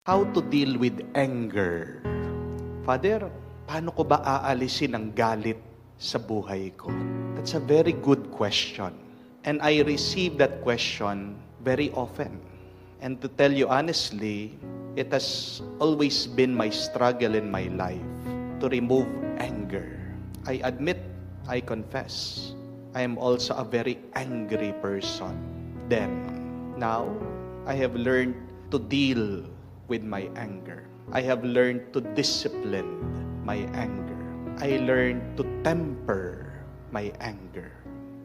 How to deal with anger. Father, paano ko ba aalisin ang galit sa buhay ko? That's a very good question. And I receive that question very often. And to tell you honestly, it has always been my struggle in my life to remove anger. I admit, I confess, I am also a very angry person. Now, I have learned to deal with my anger. I have learned to discipline my anger. I learned to temper my anger.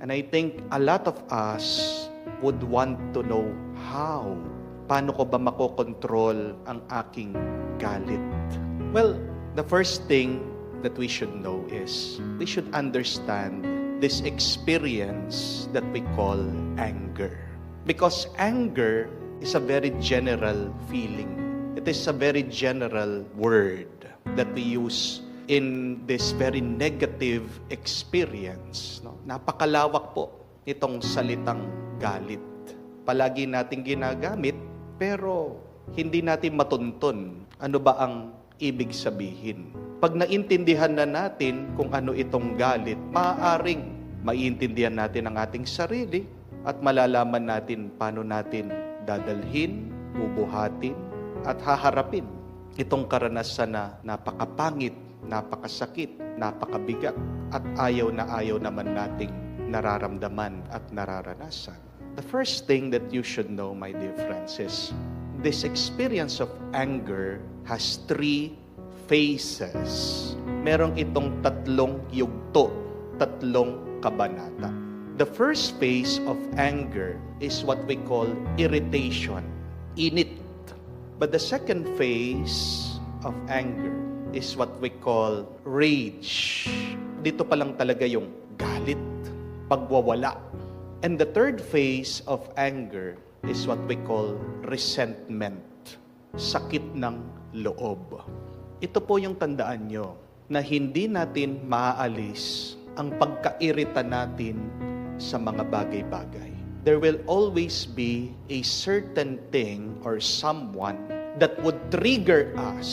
And I think a lot of us would want to know how. Paano ko ba makokontrol ang aking galit? Well, the first thing that we should know is we should understand this experience that we call anger. Because anger is a very general feeling. It is a very general word that we use in this very negative experience. No? Napakalawak po itong salitang galit. Palagi nating ginagamit, pero hindi natin matuntun ano ba ang ibig sabihin. Pag naintindihan na natin kung ano itong galit, maaaring maiintindihan natin ang ating sarili at malalaman natin paano natin dadalhin, bubuhatin, at haharapin itong karanasan na napakapangit, napakasakit, napakabigat, at ayaw naman nating nararamdaman at nararanasan. The first thing that you should know, my dear friends, is this experience of anger has 3 phases. Merong itong 3 yugto, 3 kabanata. The first phase of anger is what we call irritation, init. But the second phase of anger is what we call rage. Dito pa lang talaga yung galit, pagwawala. And the third phase of anger is what we call resentment, sakit ng loob. Ito po yung tandaan nyo, na hindi natin maaalis ang pagkairita natin sa mga bagay-bagay. There will always be a certain thing or someone that would trigger us.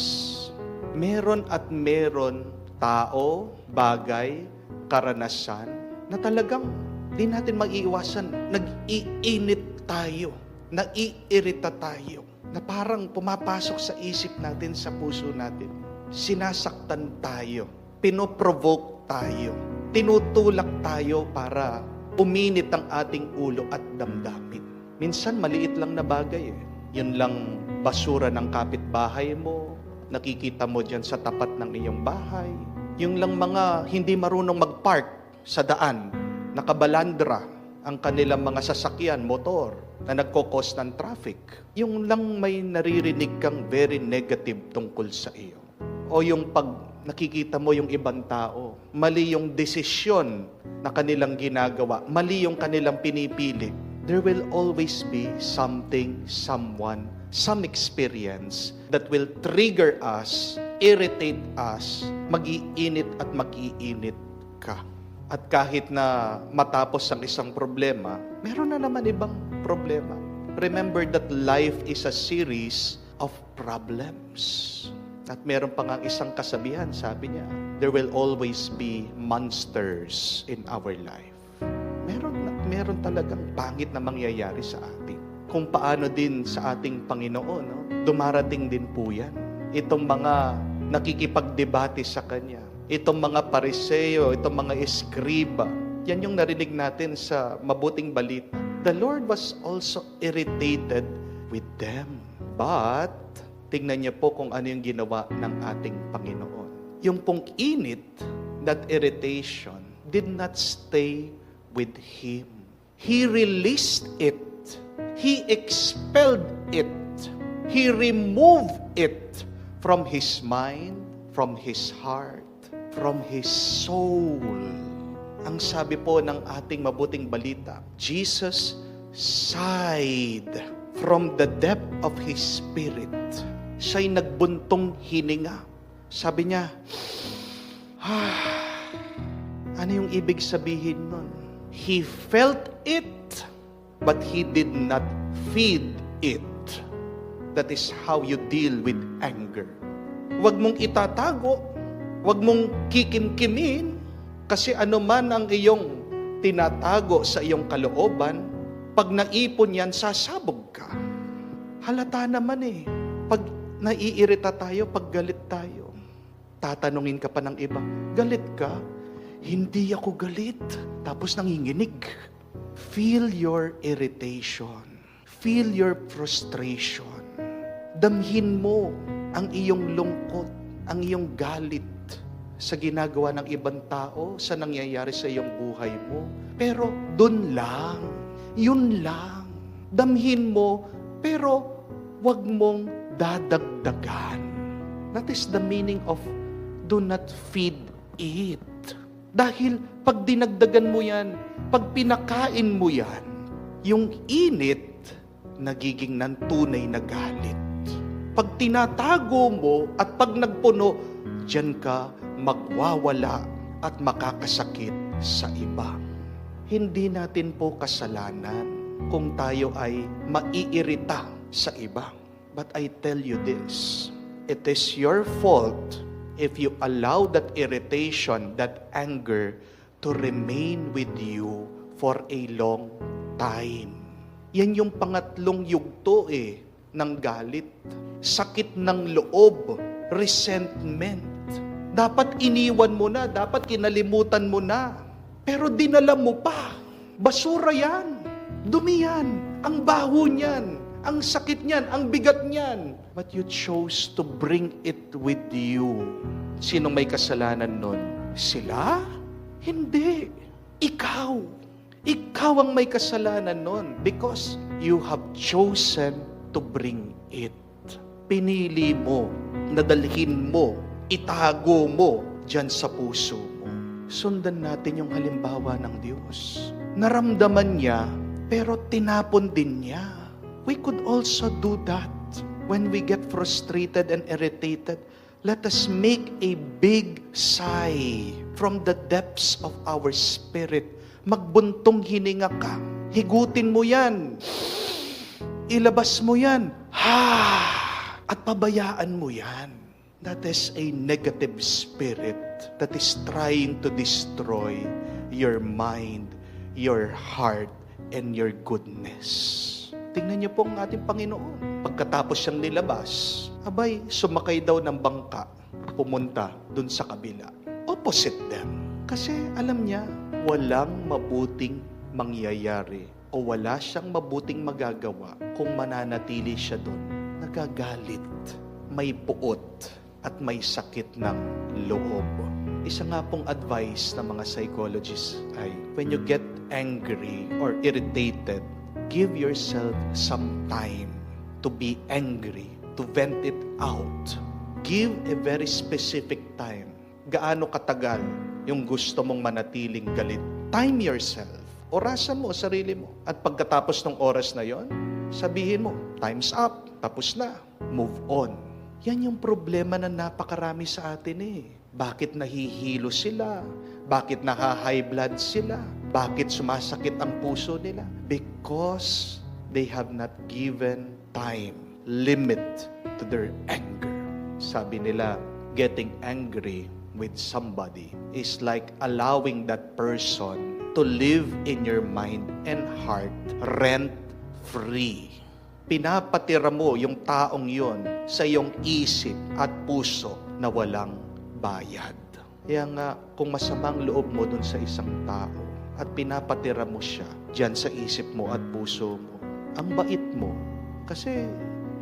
Meron at meron tao, bagay, karanasan na talagang di natin maiiwasan. Nag-iinit tayo, naiirita tayo, na parang pumapasok sa isip natin, sa puso natin. Sinasaktan tayo, pinoprovoke tayo, tinutulak tayo para uminit ang ating ulo at damdamin. Minsan maliit lang na bagay eh. Yun lang basura ng kapitbahay mo, nakikita mo dyan sa tapat ng iyong bahay. Yung lang mga hindi marunong mag-park sa daan, nakabalandra ang kanilang mga sasakyan, motor, na nagkokos ng traffic. Yung lang may naririnig kang very negative tungkol sa iyo. O yung pag nakikita mo yung ibang tao, mali yung desisyon na kanilang ginagawa, mali yung kanilang pinipili, there will always be something, someone, some experience that will trigger us, irritate us, mag-iinit at mag-iinit ka. At kahit na matapos ang isang problema, meron na naman ibang problema. Remember that life is a series of problems. At meron pa nga isang kasabihan, sabi niya, there will always be monsters in our life. Meron talagang pangit na mangyayari sa atin. Kung paano din sa ating Panginoon, no? Dumarating din po yan. Itong mga nakikipagdebate sa Kanya, itong mga pariseo, itong mga eskriba, yan yung narinig natin sa mabuting balita. The Lord was also irritated with them. But tingnan niyo po kung ano yung ginawa ng ating Panginoon. Yung pong init, that irritation, did not stay with Him. He released it. He expelled it. He removed it from His mind, from His heart, from His soul. Ang sabi po ng ating mabuting balita, Jesus sighed from the depth of His spirit. Siya'y nagbuntong hininga. Sabi niya, ano yung ibig sabihin nun? He felt it, but He did not feed it. that is how you deal with anger. Huwag mong itatago, huwag mong kikimkimin, kasi ano man ang iyong tinatago sa iyong kalooban, pag naipon yan, sasabog ka. Halata naman pag naiirita tayo, pag galit tayo, tatanungin ka pa ng iba, galit ka? Hindi ako galit. Tapos nanginginig. Feel your irritation. Feel your frustration. Damhin mo ang iyong lungkot, ang iyong galit sa ginagawa ng ibang tao, sa nangyayari sa iyong buhay mo. Pero dun lang, yun lang. Damhin mo, pero wag mong dadagdagan. That is the meaning of do not feed it. Dahil pag dinagdagan mo yan, pag pinakain mo yan, yung init, nagiging ng tunay na galit. Pag tinatago mo at pag nagpuno, diyan ka magwawala at makakasakit sa iba. Hindi natin po kasalanan kung tayo ay maiirita sa iba. But I tell you this, it is your fault if you allow that irritation, that anger to remain with you for a long time. Yan yung pangatlong yugto ng galit. Sakit ng loob, resentment. Dapat iniwan mo na, dapat kinalimutan mo na. Pero dinala mo pa. Basura yan. Dumi yan. Ang baho niyan. Ang sakit niyan. Ang bigat niyan. But you chose to bring it with you. Sinong may kasalanan nun? Sila? Hindi. Ikaw. Ikaw ang may kasalanan nun because you have chosen to bring it. Pinili mo, nadalhin mo, itago mo dyan sa puso mo. Sundan natin yung halimbawa ng Diyos. Naramdaman niya, pero tinapon din niya. We could also do that. When we get frustrated and irritated, let us make a big sigh from the depths of our spirit. Magbuntong hininga ka. Higutin mo yan. Ilabas mo yan. At pabayaan mo yan. That is a negative spirit that is trying to destroy your mind, your heart, and your goodness. Tingnan niyo po ang ating Panginoon. Pagkatapos siyang nilabas, abay, sumakay daw ng bangka, pumunta dun sa kabila. Opposite them. Kasi alam niya, walang mabuting mangyayari o wala siyang mabuting magagawa kung mananatili siya doon. Nagagalit, may puot, at may sakit ng loob. Isa nga pong advice ng mga psychologists ay, when you get angry or irritated, give yourself some time to be angry, to vent it out. Give a very specific time. Gaano katagal yung gusto mong manatiling galit? Time yourself. Orasan mo sarili mo. At pagkatapos ng oras na yon, sabihin mo, time's up, tapos na, move on. Yan yung problema na napakarami sa atin Bakit nahihilo sila? Bakit naha-high blood sila? Bakit sumasakit ang puso nila? Because they have not given time, limit to their anger. Sabi nila, getting angry with somebody is like allowing that person to live in your mind and heart rent-free. Pinapatira mo yung taong yon sa iyong isip at puso na walang bayad. Kaya nga, kung masamang loob mo dun sa isang tao at pinapatira mo siya dyan sa isip mo at puso mo, ang bait mo, kasi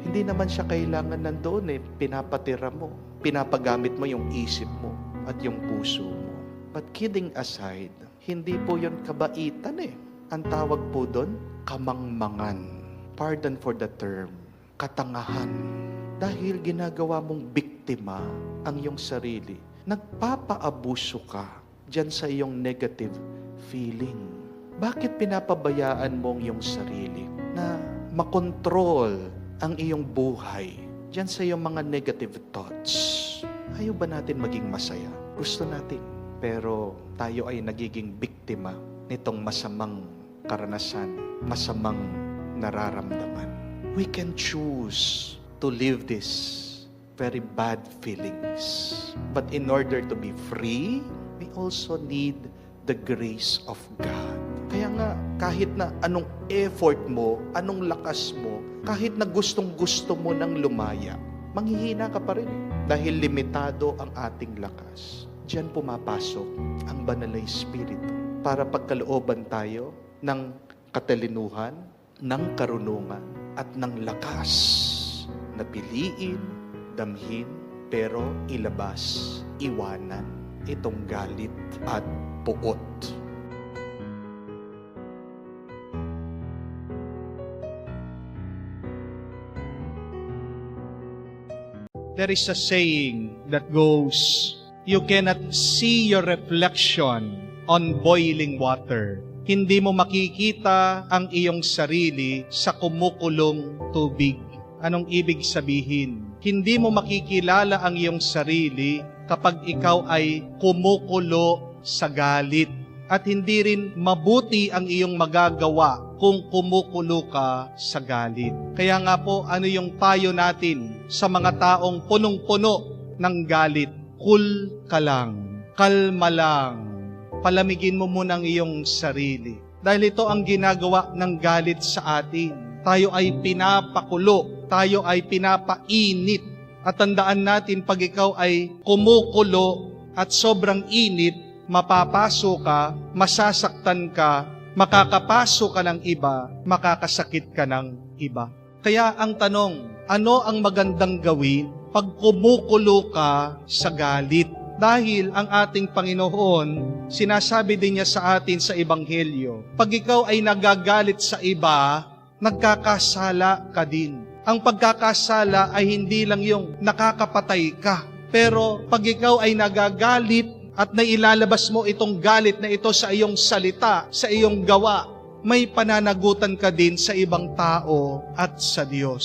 hindi naman siya kailangan nandoon pinapatira mo. Pinapagamit mo yung isip mo at yung puso mo. But kidding aside, hindi po yun kabaitan Ang tawag po doon, kamangmangan. Pardon for the term, katangahan. Dahil ginagawa mong biktima ang iyong sarili, nagpapaabuso ka dyan sa iyong negative feeling. Bakit pinapabayaan mo ang iyong sarili na makontrol ang iyong buhay dyan sa iyong mga negative thoughts? Ayaw ba natin maging masaya? Gusto natin. Pero tayo ay nagiging biktima nitong masamang karanasan, masamang nararamdaman. We can choose to live this very bad feelings. But in order to be free, we also need the grace of God. Kaya nga, kahit na anong effort mo, anong lakas mo, kahit na gustong-gusto mo nang lumaya, manghihina ka pa rin dahil limitado ang ating lakas. Diyan pumapasok ang banal na Espiritu para pagkalooban tayo ng katalinuhan, ng karunungan, at ng lakas na piliin, damhin, pero ilabas, iwanan itong galit at puot. There is a saying that goes, you cannot see your reflection on boiling water. Hindi mo makikita ang iyong sarili sa kumukulong tubig. Anong ibig sabihin? Hindi mo makikilala ang iyong sarili kapag ikaw ay kumukulo sa galit. At hindi rin mabuti ang iyong magagawa kung kumukulo ka sa galit. Kaya nga po, ano yung payo natin sa mga taong punong-puno ng galit? Cool ka lang, kalma lang, palamigin mo muna ang iyong sarili. Dahil ito ang ginagawa ng galit sa atin. Tayo ay pinapakulo, tayo ay pinapainit. At tandaan natin, pag ikaw ay kumukulo at sobrang init, mapapaso ka, masasaktan ka, makakapaso ka ng iba, makakasakit ka ng iba. Kaya ang tanong, ano ang magandang gawin pag kumukulo ka sa galit? Dahil ang ating Panginoon, sinasabi din niya sa atin sa Ebanghelyo, pag ikaw ay nagagalit sa iba, nagkakasala ka din. Ang pagkakasala ay hindi lang yung nakakapatay ka. Pero pag ikaw ay nagagalit at nailalabas mo itong galit na ito sa iyong salita, sa iyong gawa, may pananagutan ka din sa ibang tao at sa Diyos.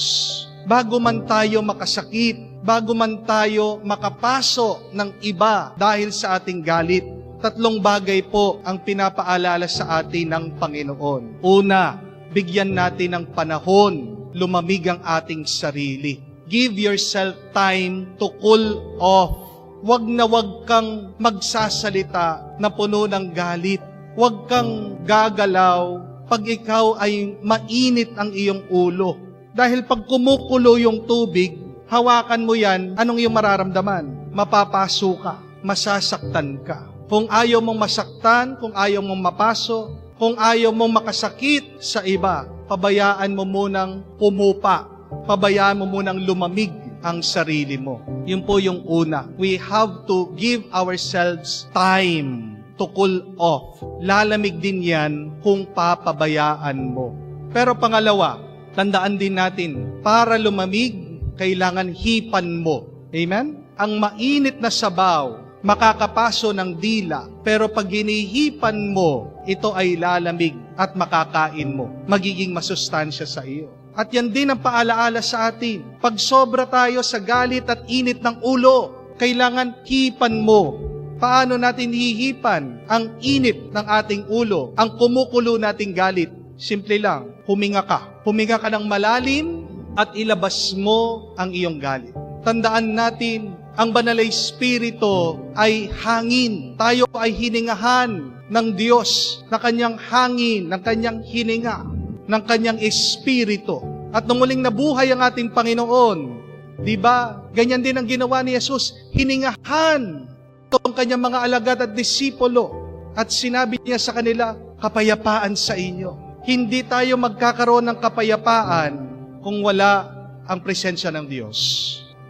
Bago man tayo makasakit, bago man tayo makapaso ng iba dahil sa ating galit, 3 bagay po ang pinapaalala sa atin ng Panginoon. Una, bigyan natin ng panahon, lumamig ang ating sarili. Give yourself time to cool off. Wag na wag kang magsasalita na puno ng galit. Wag kang gagalaw pag ikaw ay mainit ang iyong ulo. Dahil pag kumukulo yung tubig, hawakan mo yan, anong iyong mararamdaman? Mapapaso ka, masasaktan ka. Kung ayaw mong masaktan, kung ayaw mong mapaso, kung ayaw mong makasakit sa iba, pabayaan mo munang pumupa, pabayaan mo munang lumamig ang sarili mo. Yun po yung una. We have to give ourselves time to cool off. Lalamig din yan kung papabayaan mo. Pero pangalawa, tandaan din natin, para lumamig, kailangan hipan mo. Amen? Ang mainit na sabaw, makakapaso ng dila, pero pag hinihipan mo, ito ay lalamig at makakain mo. Magiging masustansya sa iyo. At yan din ang paalaala sa atin. Pag sobra tayo sa galit at init ng ulo, kailangan hipan mo. Paano natin hihipan ang init ng ating ulo, ang kumukulo nating galit? Simple lang, huminga ka. Huminga ka ng malalim at ilabas mo ang iyong galit. Tandaan natin, ang Banal na Espiritu ay hangin. Tayo ay hiningahan ng Diyos na kanyang hangin, ng kanyang hininga, ng kanyang Espiritu. At nung muling nabuhay ang ating Panginoon, di ba, ganyan din ang ginawa ni Jesus, hiningahan itong kanyang mga alagad at disipulo. At sinabi niya sa kanila, kapayapaan sa inyo. Hindi tayo magkakaroon ng kapayapaan kung wala ang presensya ng Diyos.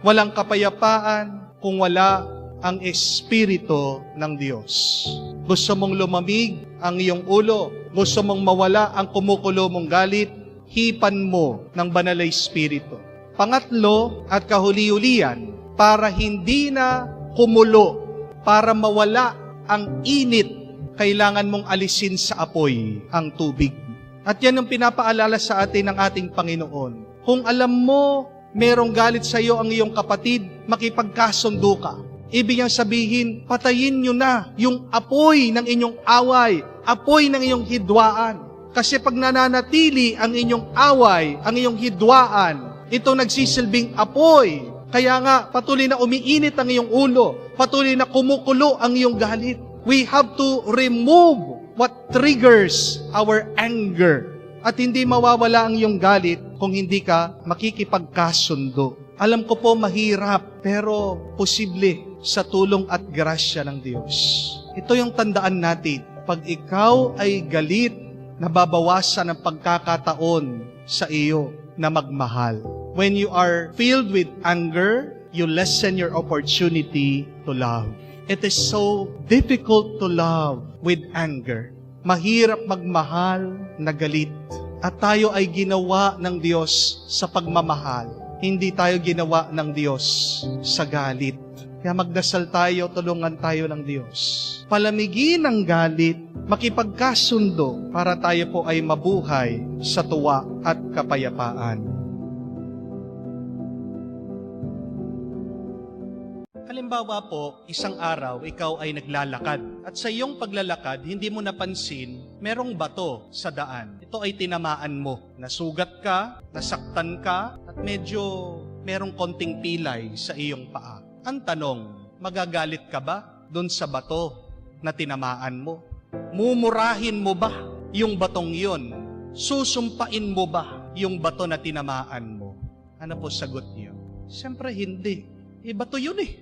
Walang kapayapaan kung wala ang Espiritu ng Diyos. Gusto mong lumamig ang iyong ulo, gusto mong mawala ang kumukulo mong galit, hipan mo ng Banal na Espiritu. Pangatlo at kahuli-hulian, para hindi na kumulo, para mawala ang init, kailangan mong alisin sa apoy ang tubig. At yan ang pinapaalala sa atin ng ating Panginoon. Kung alam mo, merong galit sa iyo ang iyong kapatid, makipagkasundo ka. Ibig niyang sabihin, patayin niyo na yung apoy ng inyong away, apoy ng iyong hidwaan. Kasi pag nananatili ang inyong away, ang iyong hidwaan, Ito nagsisilbing apoy. Kaya nga, patuloy na umiinit ang iyong ulo. Patuloy na kumukulo ang iyong galit. We have to remove what triggers our anger. At hindi mawawala ang iyong galit kung hindi ka makikipagkasundo. Alam ko po mahirap, pero posible sa tulong at grasya ng Diyos. Ito yung tandaan natin. Pag ikaw ay galit, nababawasan ang pagkakataon sa iyo na magmahal. When you are filled with anger, you lessen your opportunity to love. It is so difficult to love with anger. Mahirap magmahal na galit. At tayo ay ginawa ng Diyos sa pagmamahal. Hindi tayo ginawa ng Diyos sa galit. Kaya magdasal tayo, tulungan tayo ng Diyos. Palamigin ang galit, makipagkasundo para tayo po ay mabuhay sa tuwa at kapayapaan. Halimbawa po, isang araw, ikaw ay naglalakad. At sa iyong paglalakad, hindi mo napansin, merong bato sa daan. Ito ay tinamaan mo. Nasugat ka, nasaktan ka, at medyo merong konting pilay sa iyong paa. Ang tanong, magagalit ka ba doon sa bato na tinamaan mo? Mumurahin mo ba yung batong yun? Susumpain mo ba yung bato na tinamaan mo? Ano po sagot niyo? Siyempre hindi. Bato yun eh.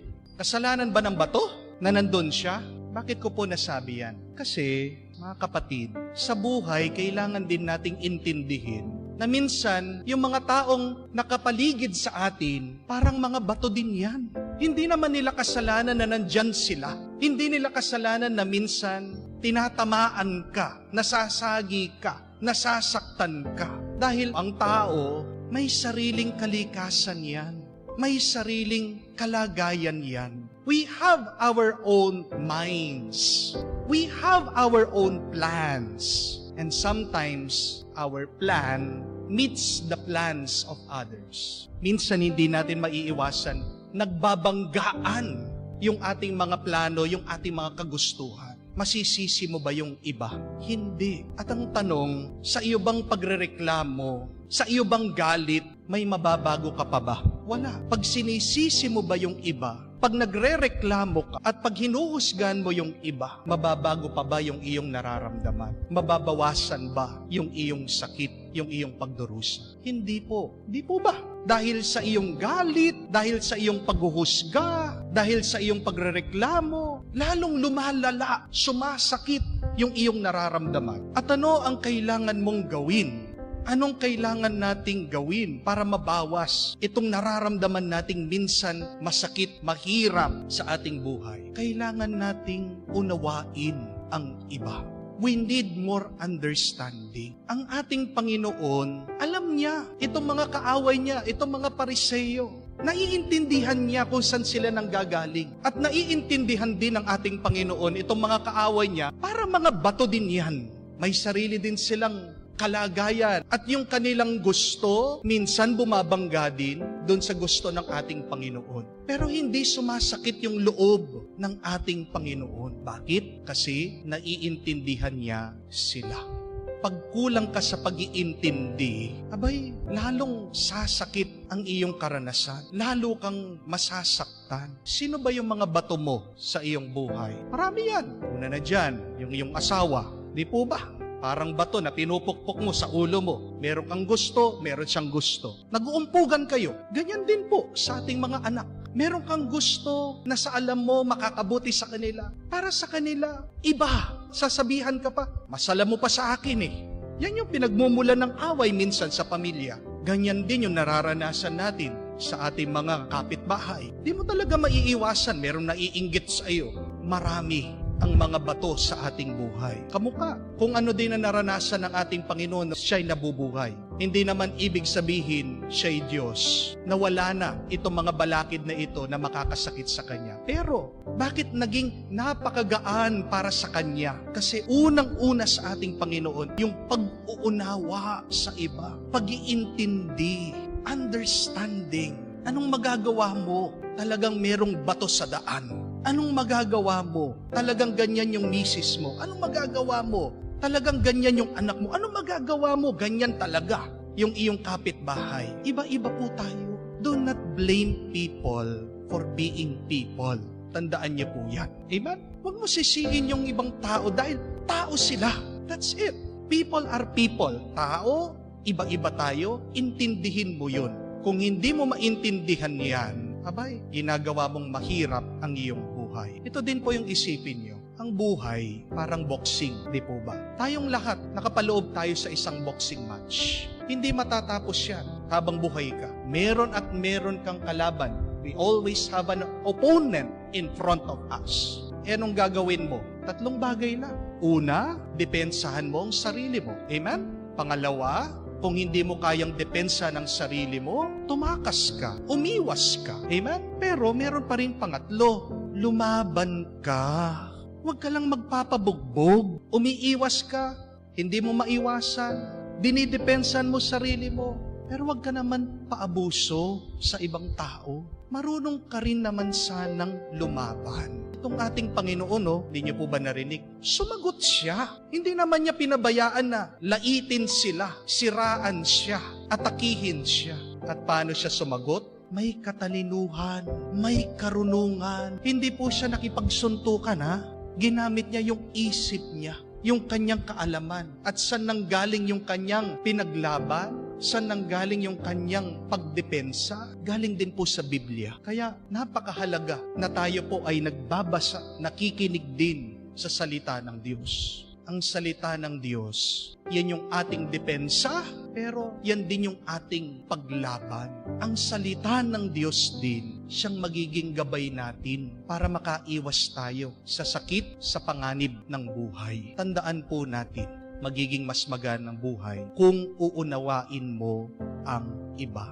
Kasalanan ba ng bato na nandun siya? Bakit ko po nasabi yan? Kasi, mga kapatid, sa buhay, kailangan din nating intindihin na minsan, yung mga taong nakapaligid sa atin, parang mga bato din yan. Hindi naman nila kasalanan na nandyan sila. Hindi nila kasalanan na minsan, tinatamaan ka, nasasagi ka, nasasaktan ka. Dahil ang tao, may sariling kalikasan yan. May sariling kalagayan yan. We have our own minds. We have our own plans. And sometimes, our plan meets the plans of others. Minsan hindi natin maiiwasan, nagbabanggaan yung ating mga plano, yung ating mga kagustuhan. Masisisi mo ba yung iba? Hindi. At ang tanong, sa iyo bang pagrereklamo, sa iyo bang galit, may mababago ka pa ba? Wala. Pag sinisisi mo ba yung iba, pag nagrereklamo ka at pag hinuhusgan mo yung iba, mababago pa ba yung iyong nararamdaman? Mababawasan ba yung iyong sakit, yung iyong pagdurusa? Hindi po. Hindi po ba? Dahil sa iyong galit, dahil sa iyong paghuhusga, dahil sa iyong pagrereklamo, lalong lumalala, sumasakit yung iyong nararamdaman. At ano ang kailangan mong gawin? Anong kailangan nating gawin para mabawas itong nararamdaman nating minsan masakit, mahirap sa ating buhay? Kailangan nating unawain ang iba. We need more understanding. Ang ating Panginoon, alam niya, itong mga kaaway niya, itong mga Pariseyo, naiintindihan niya kung saan sila nanggagaling. At naiintindihan din ng ating Panginoon, itong mga kaaway niya, para mga bato din yan. May sarili din silang kalagayan. At yung kanilang gusto, minsan bumabangga din doon sa gusto ng ating Panginoon. Pero hindi sumasakit yung loob ng ating Panginoon. Bakit? Kasi naiintindihan niya sila. Pag kulang ka sa pag-iintindi, abay, lalong sasakit ang iyong karanasan. Lalo kang masasaktan. Sino ba yung mga bato mo sa iyong buhay? Marami yan. Una na dyan, yung iyong asawa. Di po ba? Parang bato na pinupukpok mo sa ulo mo. Meron kang gusto, meron siyang gusto. Nag-uumpugan kayo. Ganyan din po sa ating mga anak. Meron kang gusto na sa alam mo makakabuti sa kanila. Para sa kanila, iba. Sasabihan ka pa, masala mo pa sa akin eh. Yan yung pinagmumulan ng away minsan sa pamilya. Ganyan din yung nararanasan natin sa ating mga kapitbahay. Di mo talaga maiiwasan, merong naiinggit sa iyo. Marami ang mga bato sa ating buhay. Kamukha, kung ano din na naranasan ng ating Panginoon, siya'y nabubuhay. Hindi naman ibig sabihin siya'y Diyos, na wala na itong mga balakid na ito na makakasakit sa Kanya. Pero, bakit naging napakagaan para sa Kanya? Kasi unang-una sa ating Panginoon, yung pag-uunawa sa iba, pag-iintindi, understanding. Anong magagawa mo? Talagang merong bato sa daan. Anong magagawa mo? Talagang ganyan yung misis mo. Anong magagawa mo? Talagang ganyan yung anak mo. Anong magagawa mo? Ganyan talaga. yung iyong kapitbahay. Iba-iba po tayo. Do not blame people for being people. Tandaan niyo po yan. Amen? Huwag mo sisihin yung ibang tao dahil tao sila. That's it. People are people. Tao, iba-iba tayo, intindihin mo yun. Kung hindi mo maintindihan yan, abay, ginagawa mong mahirap ang iyong buhay. Ito din po yung isipin nyo. Ang buhay, parang boxing, di po ba? Tayong lahat, nakapaloob tayo sa isang boxing match. Hindi matatapos yan habang buhay ka. Meron at meron kang kalaban. We always have an opponent in front of us. E anong gagawin mo? 3 bagay lang. Una, depensahan mo ang sarili mo. Amen? Pangalawa, kung hindi mo kayang depensa ng sarili mo, tumakas ka, umiwas ka. Amen? Pero meron pa rin pangatlo, lumaban ka. Huwag ka lang magpapabugbog. Umiiwas ka, hindi mo maiwasan. Dinidepensan mo sarili mo. Pero huwag ka naman paabuso sa ibang tao. Marunong ka rin naman sanang lumaban. Itong ating Panginoon, hindi niyo po ba narinig? Sumagot siya. Hindi naman niya pinabayaan na laitin sila, siraan siya, atakihin siya. At paano siya sumagot? May katalinuhan, may karunungan. Hindi po siya nakipagsuntukan, ha? Ginamit niya yung isip niya, yung kanyang kaalaman. At saan nanggaling yung kanyang pinaglaban? Saan nanggaling yung kanyang pagdepensa? Galing din po sa Biblia. Kaya napakahalaga na tayo po ay nagbabasa, nakikinig din sa salita ng Diyos. Ang salita ng Diyos, yan yung ating depensa, pero yan din yung ating paglaban. Ang salita ng Diyos din, siyang magiging gabay natin para makaiwas tayo sa sakit, sa panganib ng buhay. Tandaan po natin, magiging mas magaan ang buhay kung uunawain mo ang iba.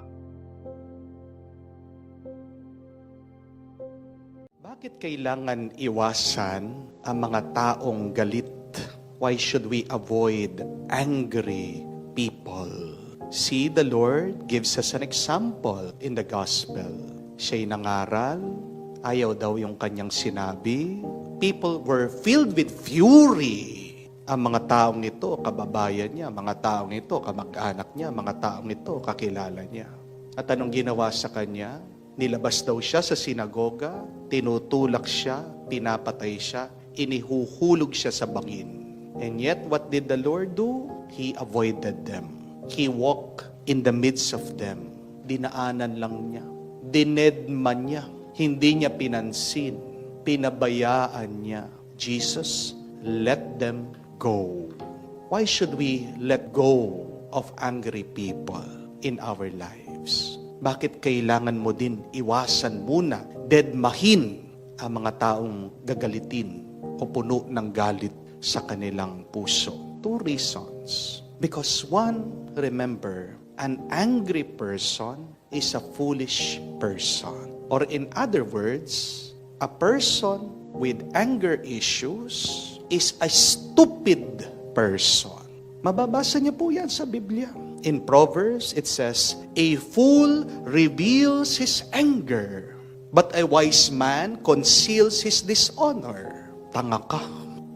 Bakit kailangan iwasan ang mga taong galit? Why should we avoid angry people? See, the Lord gives us an example in the gospel. Siya'y nangaral, ayaw daw yung kanyang sinabi. People were filled with fury. Ang mga taong ito, kababayan niya, mga taong ito, kamag-anak niya, mga taong ito, kakilala niya. At anong ginawa sa kanya? Nilabas daw siya sa sinagoga, tinutulak siya, pinapatay siya, inihuhulog siya sa bangin. And yet, what did the Lord do? He avoided them. He walked in the midst of them. Dinaanan lang niya. Dinedman niya. Hindi niya pinansin. Pinabayaan niya. Jesus, let them go. Why should we let go of angry people in our lives? Bakit kailangan mo din iwasan muna, dedmahin ang mga taong gagalitin o puno ng galit sa kanilang puso? 2 reasons. Because one, remember, an angry person is a foolish person. Or in other words, a person with anger issues is a stupid person. Mababasa niyo po yan sa Biblia. In Proverbs, it says, a fool reveals his anger, but a wise man conceals his dishonor. Tanga ka.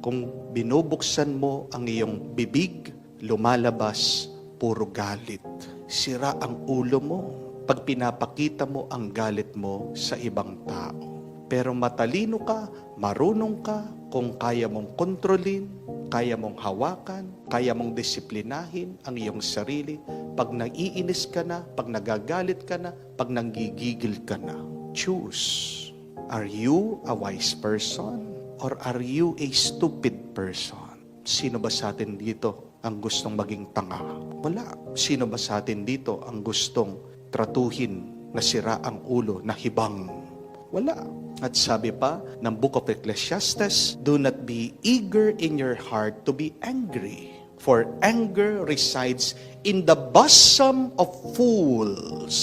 Kung binubuksan mo ang iyong bibig, lumalabas puro galit. Sira ang ulo mo pag pinapakita mo ang galit mo sa ibang tao. Pero matalino ka, marunong ka, kung kaya mong kontrolin, kaya mong hawakan, kaya mong disiplinahin ang iyong sarili. Pag naiinis ka na, pag nagagalit ka na, pag nanggigigil ka na. Choose. Are you a wise person? Or are you a stupid person? Sino ba sa atin dito ang gustong maging tanga? Wala. Sino ba sa atin dito ang gustong tratuhin na sira ang ulo, na hibang? Wala. At sabi pa ng Book of Ecclesiastes, do not be eager in your heart to be angry, for anger resides in the bosom of fools.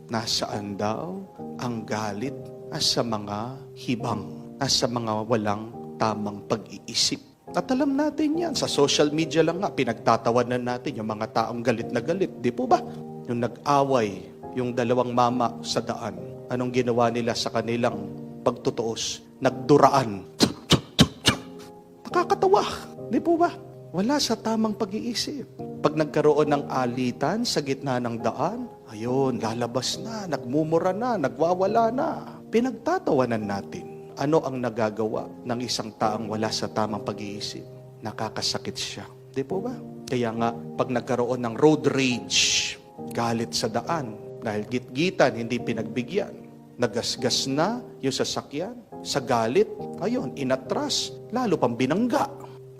Nasaan daw ang galit? Sa mga hibang. Nasa mga walang tamang pag-iisip. At alam natin yan, sa social media lang nga, pinagtatawanan natin yung mga taong galit na galit. Di po ba? Yung nag-away, yung dalawang mama sa daan, anong ginawa nila sa kanilang pagtutuos? Nagduraan. Nakakatawa. Di po ba? Wala sa tamang pag-iisip. Pag nagkaroon ng alitan sa gitna ng daan, ayun, lalabas na, nagmumura na, nagwawala na. Pinagtatawanan natin. Ano ang nagagawa ng isang taong wala sa tamang pag-iisip? Nakakasakit siya. Di po ba? Kaya nga, pag nagkaroon ng road rage, galit sa daan, dahil gitgitan, hindi pinagbigyan, nagasgas na yung sasakyan, sa galit, ayun, inatras, lalo pang binangga,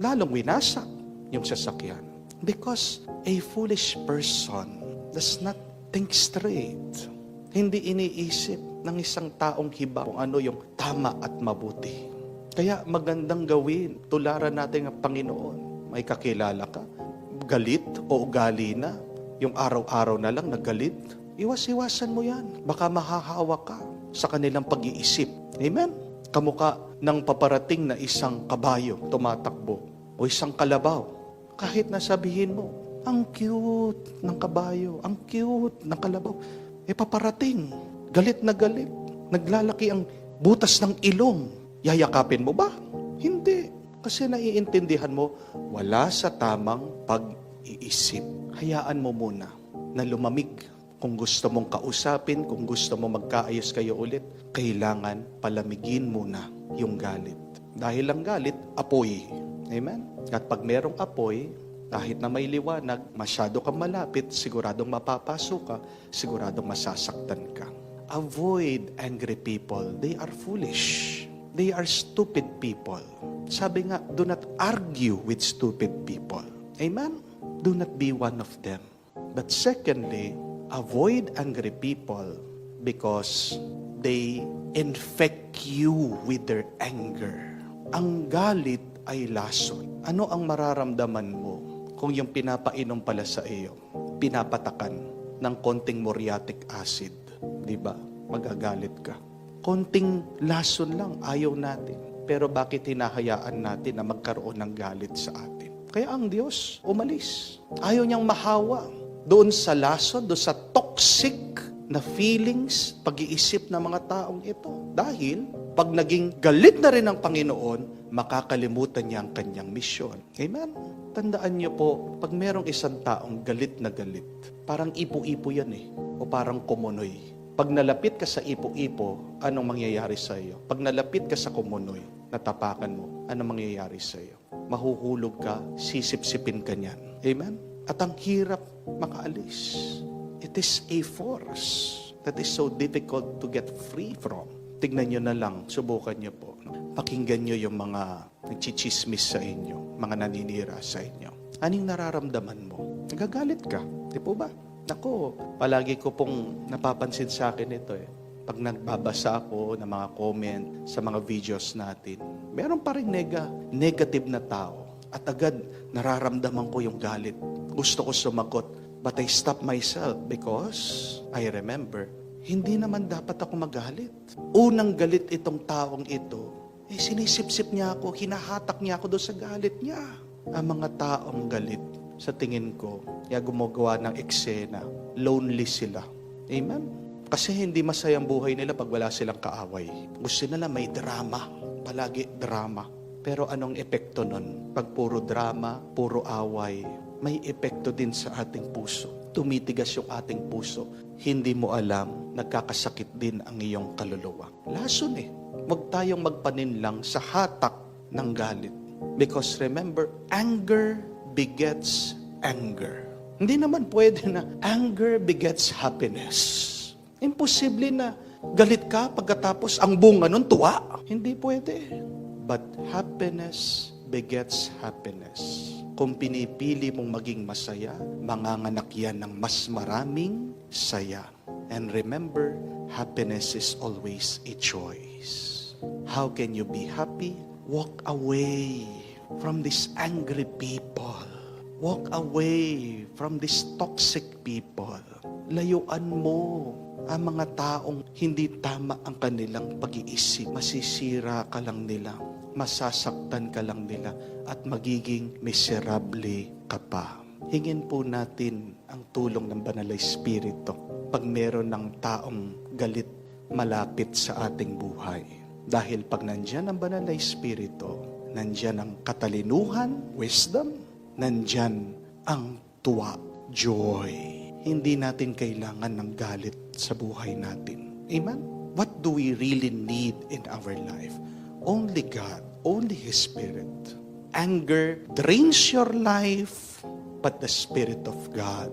lalong winasak yung sasakyan. Because a foolish person does not think straight. Hindi iniisip ng isang taong hiba kung ano yung tama at mabuti. Kaya magandang gawin, tularan natin ang Panginoon. May kakilala ka, galit o ugali na, yung araw-araw na lang nagalit, iwas-iwasan mo yan. Baka mahahawa ka sa kanilang pag-iisip. Amen? Kamukha ng paparating na isang kabayo tumatakbo o isang kalabaw. Kahit nasabihin mo, ang cute ng kabayo, ang cute ng kalabaw, paparating, galit na galit, naglalaki ang butas ng ilong. Yayakapin mo ba? Hindi. Kasi naiintindihan mo, wala sa tamang pag-iisip. Hayaan mo muna na lumamig. Kung gusto mong kausapin, kung gusto mong magkaayos kayo ulit, kailangan palamigin muna yung galit. Dahil ang galit, apoy. Amen? At pag merong apoy, kahit na may liwanag, masyado kang malapit, siguradong mapapasok ka, siguradong masasaktan ka. Avoid angry people. They are foolish. They are stupid people. Sabi nga, do not argue with stupid people. Amen? Do not be one of them. But secondly, avoid angry people because they infect you with their anger. Ang galit ay lason. Ano ang mararamdaman mo kung yung pinapainom pala sa iyo, pinapatakan ng konting muriatic acid? Di ba? Magagalit ka. Konting lason lang, ayaw natin. Pero bakit hinahayaan natin na magkaroon ng galit sa atin? Kaya ang Diyos umalis. Ayaw niyang mahawa doon sa lason, doon sa toxic na feelings, pag-iisip ng mga taong ito. Dahil pag naging galit na rin ang Panginoon, makakalimutan niya ang kanyang misyon. Amen? Tandaan niyo po, pag merong isang taong galit na galit, parang ipo-ipo yan o parang kumunoy. Pag nalapit ka sa ipo-ipo, anong mangyayari sa iyo? Pag nalapit ka sa kumunoy, natapakan mo, anong mangyayari sa iyo? Mahuhulog ka, sisip-sipin ka niyan. Amen? At ang hirap makaalis. It is a force that is so difficult to get free from. Tignan nyo na lang, subukan nyo po. Pakinggan nyo yung mga nagchichismis sa inyo, mga naninira sa inyo. Anong nararamdaman mo? Nagagalit ka, di po ba? Ako, palagi ko pong napapansin sa akin ito Pag nagbabasa ako ng mga comment sa mga videos natin, meron pa rin negative na tao. At agad, nararamdaman ko yung galit. Gusto ko sumagot, but I stop myself because I remember, hindi naman dapat ako magalit. Unang galit itong taong ito, sinisip-sip niya ako, hinahatak niya ako doon sa galit niya. Ang mga taong galit, sa tingin ko, gumagawa ng eksena, lonely sila. Amen? Kasi hindi masayang buhay nila pag wala silang kaaway. Gusto nila may drama, palagi drama. Pero anong epekto nun? Pag puro drama, puro away, may epekto din sa ating puso. Tumitigas yung ating puso. Hindi mo alam, nagkakasakit din ang iyong kaluluwa. Lason Huwag tayong magpaninlang sa hatak ng galit. Because remember, anger begets anger. Hindi naman pwede na anger begets happiness. Imposible na galit ka pagkatapos ang bunga nun tuwa. Hindi pwede. But happiness begets happiness. Kung pinipili mong maging masaya, manganganak yan ng mas maraming saya. And remember, happiness is always a choice. How can you be happy? Walk away from these angry people. Walk away from these toxic people. Layuan mo ang mga taong hindi tama ang kanilang pag-iisip. Masisira ka lang nila, masasaktan ka lang nila, at magiging miserable ka pa. Hingin po natin ang tulong ng Banal na Espiritu pag meron ng taong galit malapit sa ating buhay. Dahil pag nandyan ang Banal na Espiritu, nandyan ang katalinuhan, wisdom, nandyan ang tuwa, joy. Hindi natin kailangan ng galit sa buhay natin. Amen? What do we really need in our life? Only God, only His Spirit. Anger drains your life, but the Spirit of God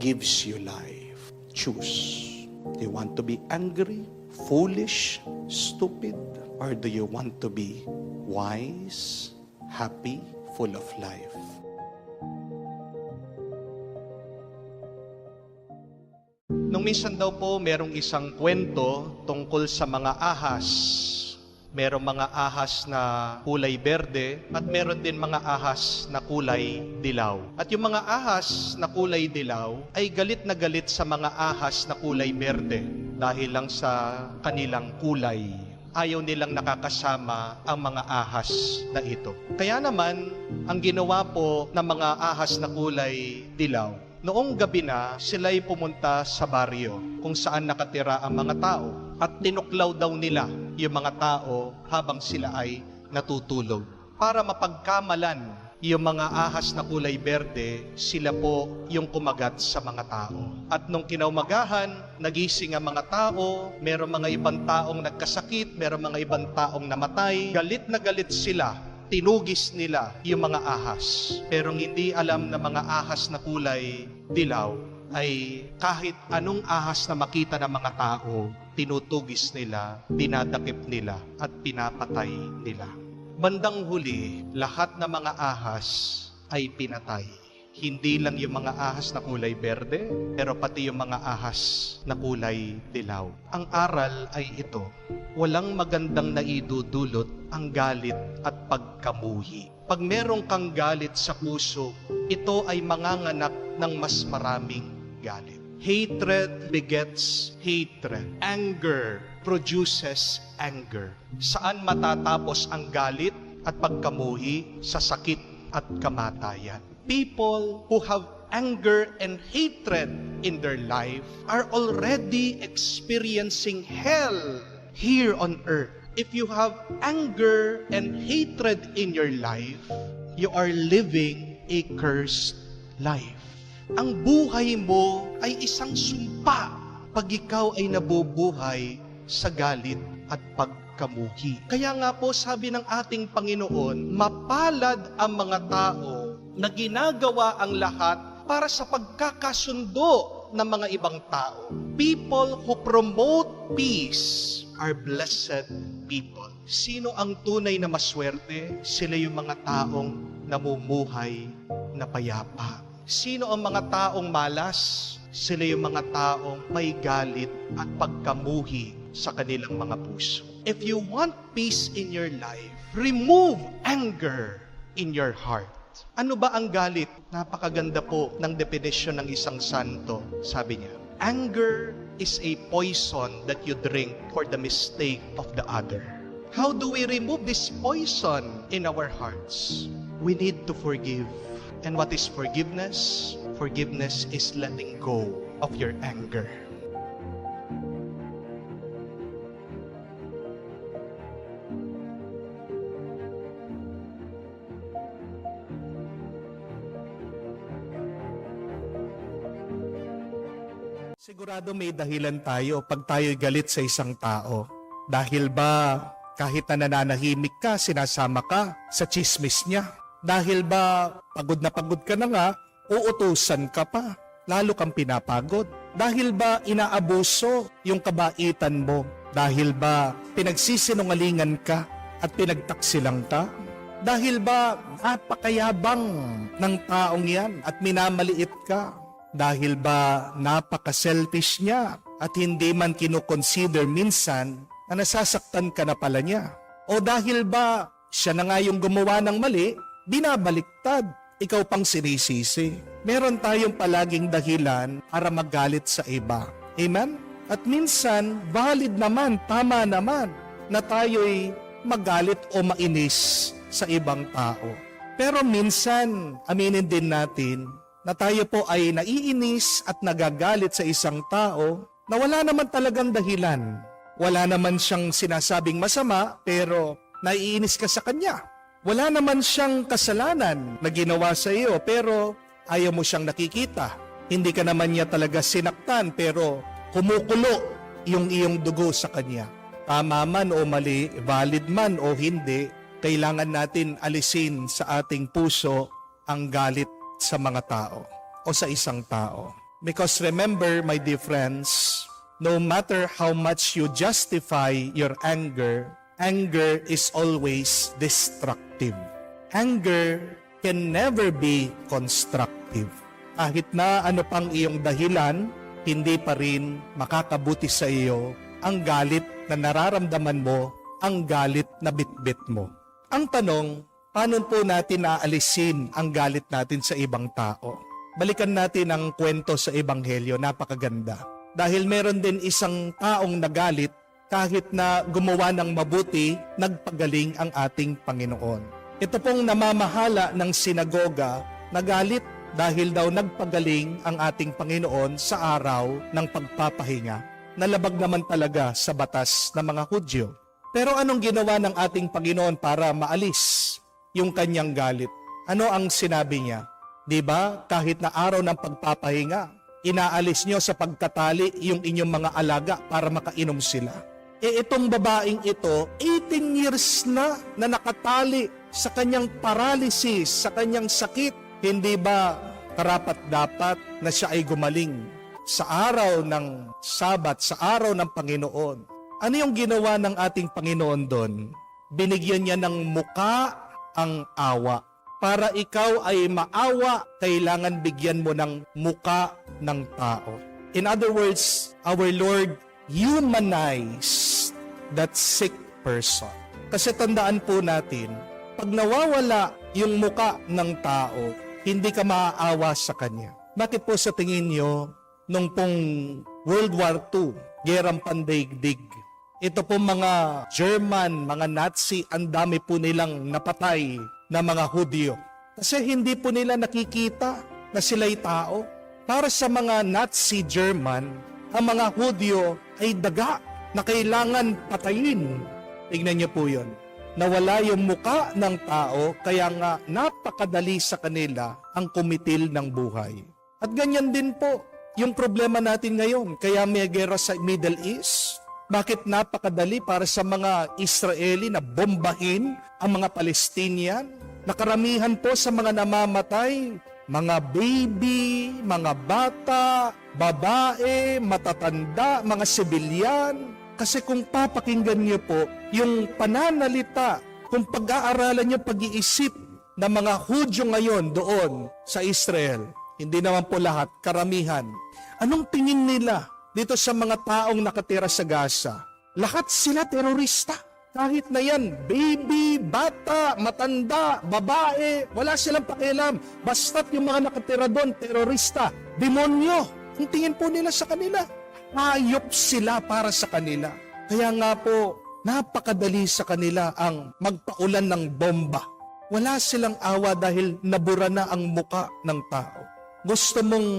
gives you life. Choose. Do you want to be angry, foolish, stupid? Or do you want to be wise, happy, full of life? Nung minsan daw po, merong isang kwento tungkol sa mga ahas. Merong mga ahas na kulay berde at meron din mga ahas na kulay dilaw. At yung mga ahas na kulay dilaw ay galit na galit sa mga ahas na kulay berde dahil lang sa kanilang kulay. Ayaw nilang nakakasama ang mga ahas na ito. Kaya naman, ang ginawa po ng mga ahas na kulay dilaw, noong gabi na, sila'y pumunta sa baryo kung saan nakatira ang mga tao at tinuklaw daw nila yung mga tao habang sila ay natutulog. Para mapagkamalan yung mga ahas na kulay berde, sila po yung kumagat sa mga tao. At nung kinaumagahan, nagising ang mga tao, merong mga ibang taong nagkasakit, merong mga ibang taong namatay, galit na galit sila. Tinugis nila yung mga ahas. Pero hindi alam na mga ahas na kulay dilaw ay kahit anong ahas na makita ng mga tao, tinutugis nila, dinadakip nila, at pinapatay nila. Bandang huli, lahat ng mga ahas ay pinatay. Hindi lang yung mga ahas na kulay berde, pero pati yung mga ahas na kulay dilaw. Ang aral ay ito, walang magandang naidudulot ang galit at pagkamuhi. Pag merong kang galit sa puso, ito ay manganganak ng mas maraming galit. Hatred begets hatred. Anger produces anger. Saan matatapos ang galit at pagkamuhi? Sa sakit at kamatayan. People who have anger and hatred in their life are already experiencing hell here on earth. If you have anger and hatred in your life, you are living a cursed life. Ang buhay mo ay isang sumpa pag ikaw ay nabubuhay sa galit at pagkamuhi. Kaya nga po sabi ng ating Panginoon, mapalad ang mga tao na ginagawa ang lahat para sa pagkakasundo ng mga ibang tao. People who promote peace are blessed people. Sino ang tunay na maswerte? Sila yung mga taong namumuhay na payapa. Sino ang mga taong malas? Sila yung mga taong may galit at pagkamuhi sa kanilang mga puso. If you want peace in your life, remove anger in your heart. Ano ba ang galit? Napakaganda po ng definisyon ng isang santo. Sabi niya, anger is a poison that you drink for the mistake of the other. How do we remove this poison in our hearts? We need to forgive. And what is forgiveness? Forgiveness is letting go of your anger. Sigurado may dahilan tayo pag tayo'y galit sa isang tao. Dahil ba kahit na nananahimik ka, sinasama ka sa chismis niya? Dahil ba pagod ka na nga, uutusan ka pa, lalo kang pinapagod? Dahil ba inaabuso yung kabaitan mo? Dahil ba pinagsisinungalingan ka at pinagtaksilang ka? Dahil ba napakayabang ng taong yan at minamaliit ka? Dahil ba napaka-selfish niya at hindi man kinukonsider minsan na nasasaktan ka na pala niya? O dahil ba siya na nga yung gumawa ng mali, binabaliktad, ikaw pang sinisisi? Meron tayong palaging dahilan para magalit sa iba. Amen? At minsan, valid naman, tama naman na tayo'y magalit o mainis sa ibang tao. Pero minsan, aminin din natin, na tayo po ay naiinis at nagagalit sa isang tao na wala naman talagang dahilan. Wala naman siyang sinasabing masama, pero naiinis ka sa kanya. Wala naman siyang kasalanan na ginawa sa iyo, pero ayaw mo siyang nakikita. Hindi ka naman niya talaga sinaktan pero kumukulo yung iyong dugo sa kanya. Tama man o mali, valid man o hindi, kailangan natin alisin sa ating puso ang galit sa mga tao o sa isang tao. Because remember, my dear friends, no matter how much you justify your anger, anger is always destructive. Anger can never be constructive. Kahit na ano pang iyong dahilan, hindi pa rin makakabuti sa iyo ang galit na nararamdaman mo, ang galit na bitbit mo. Ang tanong, paano po natin aalisin ang galit natin sa ibang tao? Balikan natin ang kwento sa Ebanghelyo, napakaganda. Dahil meron din isang taong nagalit, kahit na gumawa ng mabuti, nagpagaling ang ating Panginoon. Ito pong namamahala ng sinagoga, nagalit dahil daw nagpagaling ang ating Panginoon sa araw ng pagpapahinga. Nalabag naman talaga sa batas ng mga Hudyo. Pero anong ginawa ng ating Panginoon para maalis yung kanyang galit? Ano ang sinabi niya? Diba, kahit na araw ng pagpapahinga, inaalis nyo sa pagkatali yung inyong mga alaga para makainom sila. Itong babaeng ito, 18 years na nakatali sa kanyang paralysis, sa kanyang sakit. Hindi ba karapat-dapat na siya ay gumaling sa araw ng Sabat, sa araw ng Panginoon? Ano yung ginawa ng ating Panginoon doon? Binigyan niya ng muka ang awa. Para ikaw ay maawa, kailangan bigyan mo ng muka ng tao. In other words, our Lord humanized that sick person. Kasi tandaan po natin, pag nawawala yung muka ng tao, hindi ka maaawa sa kanya. Bakit po sa tingin nyo, nung pong World War II, gerang pandaigdig, ito po mga German, mga Nazi, ang dami po nilang napatay na mga Hudyo. Kasi hindi po nila nakikita na sila'y tao. Para sa mga Nazi German, ang mga Hudyo ay daga na kailangan patayin. Tingnan niyo po yun. Nawala yung muka ng tao, kaya nga napakadali sa kanila ang kumitil ng buhay. At ganyan din po yung problema natin ngayon. Kaya may gera sa Middle East. Bakit napakadali para sa mga Israeli na bombahin ang mga Palestinian? Nakaramihan po sa mga namamatay, mga baby, mga bata, babae, matatanda, mga sibilyan. Kasi kung papakinggan niyo po, yung pananalita, kung pag-aaralan niyo pag-iisip ng mga Hudyo ngayon doon sa Israel, hindi naman po lahat, karamihan. Anong tingin nila dito sa mga taong nakatira sa Gaza? Lahat sila terorista. Kahit na yan, baby, bata, matanda, babae, wala silang pakialam. Basta't yung mga nakatira doon, terorista, demonyo. Ang tingin po nila sa kanila, hayop sila para sa kanila. Kaya nga po, napakadali sa kanila ang magpaulan ng bomba. Wala silang awa dahil nabura na ang muka ng tao. Gusto mong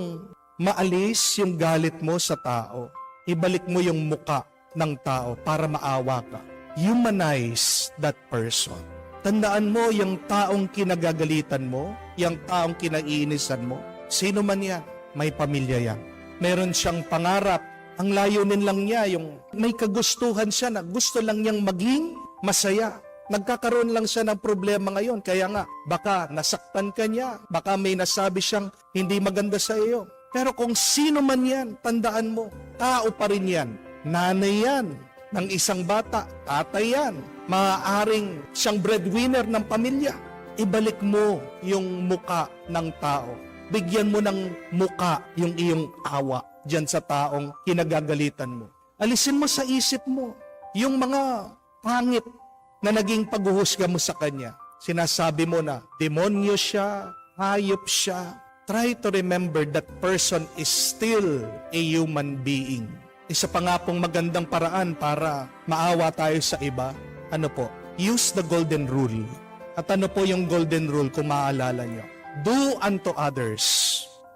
maalis yung galit mo sa tao, ibalik mo yung muka ng tao para maawa ka. Humanize that person. Tandaan mo yung taong kinagagalitan mo, yung taong kinaiinisan mo, sino man yan, may pamilya yan. Meron siyang pangarap, ang layunin lang niya, yung may kagustuhan siya na gusto lang niyang maging masaya. Nagkakaroon lang siya ng problema ngayon, kaya nga, baka nasaktan ka niya, baka may nasabi siyang hindi maganda sa iyo. Pero kung sino man yan, tandaan mo, tao pa rin yan, nanay yan, ng isang bata, tatay yan, maaaring siyang breadwinner ng pamilya. Ibalik mo yung muka ng tao. Bigyan mo ng muka yung iyong awa dyan sa taong kinagagalitan mo. Alisin mo sa isip mo yung mga pangit na naging paghuhusga mo sa kanya. Sinasabi mo na demonyo siya, hayop siya. Try to remember that person is still a human being. Isa pa nga pong magandang paraan para maawa tayo sa iba, ano po? Use the golden rule. At ano po yung golden rule kung maaalala nyo? Do unto others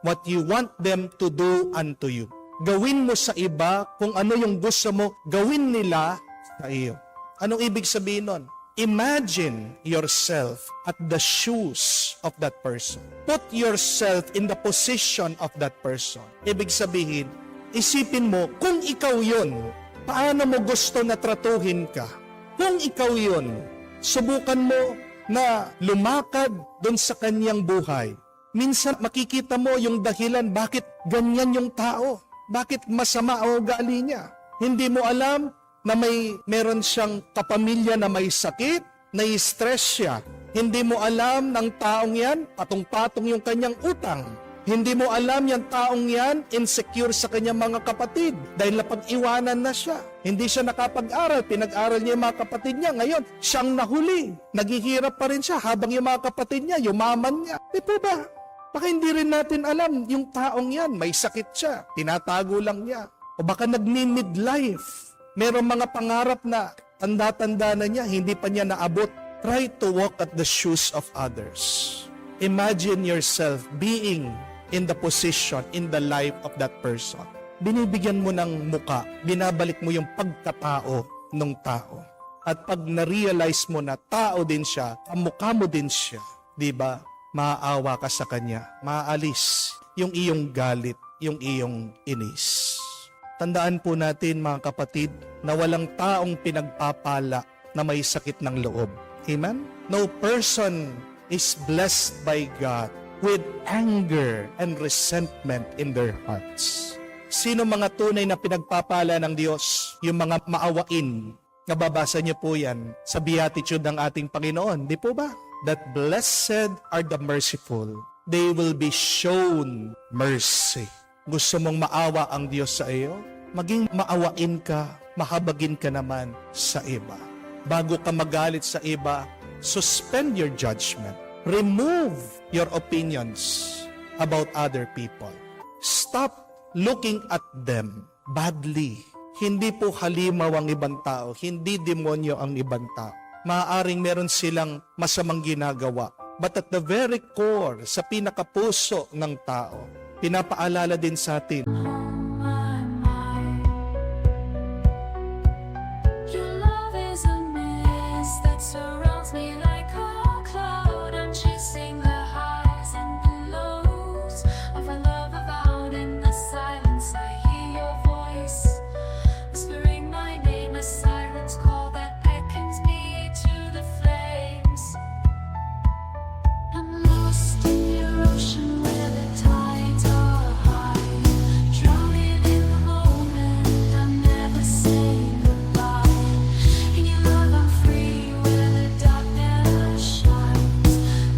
what you want them to do unto you. Gawin mo sa iba kung ano yung gusto mo gawin nila sa iyo. Anong ibig sabihin nun? Imagine yourself at the shoes of that person. Put yourself in the position of that person. Ibig sabihin, isipin mo, kung ikaw yun, paano mo gusto na tratuhin ka? Kung ikaw yun, subukan mo na lumakad doon sa kanyang buhay. Minsan makikita mo yung dahilan bakit ganyan yung tao. Bakit masama ang ugali niya. Hindi mo alam na meron siyang kapamilya na may sakit, na-stress siya. Hindi mo alam ng taong yan, patong-patong yung kanyang utang. Hindi mo alam yung taong yan, insecure sa kanyang mga kapatid dahil napag-iwanan na siya. Hindi siya nakapag-aral, pinag-aral niya yung mga kapatid niya. Ngayon, siyang nahuli. Naghihirap pa rin siya habang yung mga kapatid niya, yumaman niya. Di po ba? Baka hindi rin natin alam yung taong yan, may sakit siya, tinatago lang niya. O baka nagmi-midlife. Merong mga pangarap na tanda-tanda na niya, hindi pa niya naabot. Try to walk at the shoes of others. Imagine yourself being in the position, in the life of that person. Binibigyan mo ng muka, binabalik mo yung pagkatao ng tao. At pag na-realize mo na tao din siya, kamukha mo din siya, di ba? Maaawa ka sa kanya, maaalis yung iyong galit, yung iyong inis. Tandaan po natin mga kapatid na walang taong pinagpapala na may sakit ng loob. Amen? No person is blessed by God with anger and resentment in their hearts. Sino mga tunay na pinagpapala ng Diyos? Yung mga maawain. Nababasa niyo po yan sa Beatitude ng ating Panginoon. Di po ba? That blessed are the merciful. They will be shown mercy. Gusto mong maawa ang Diyos sa iyo? Maging maawain ka, mahabagin ka naman sa iba. Bago ka magalit sa iba, suspend your judgment. Remove your opinions about other people. Stop looking at them badly. Hindi po halimaw ang ibang tao, hindi demonyo ang ibang tao. Maaaring meron silang masamang ginagawa. But at the very core, sa pinakapuso ng tao, pinapaalala din sa atin, Your love is a mist that surrounds me like a cloud. I'm chasing the highs and the lows of our love avowed. In the silence I hear your voice whispering my name, a siren's call that beckons me to the flames. I'm lost in your ocean where the tides are high, drowning in the moment. I'm never saying goodbye. In your love I'm free where the darkness shines.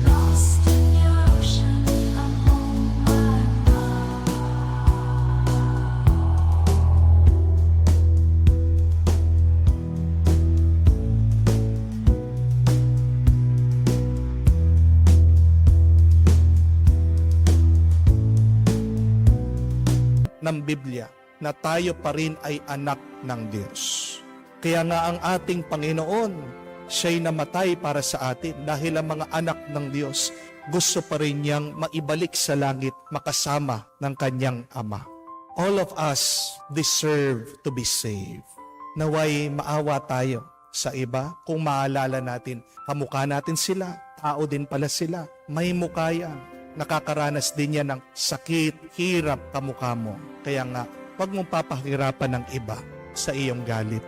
Lost in your ocean, I'm home, I'm mine. ng Biblia na tayo pa rin ay anak ng Diyos. Kaya nga ang ating Panginoon, siya'y namatay para sa atin dahil ang mga anak ng Diyos gusto pa rin niyang maibalik sa langit makasama ng kanyang Ama. All of us deserve to be saved. Naway maawa tayo sa iba kung maalala natin, kamukha natin sila, tao din pala sila, may mukha yan. Nakakaranas din yan ng sakit, hirap kamukha mo. Kaya nga, huwag mong papahirapan ng iba sa iyong galit.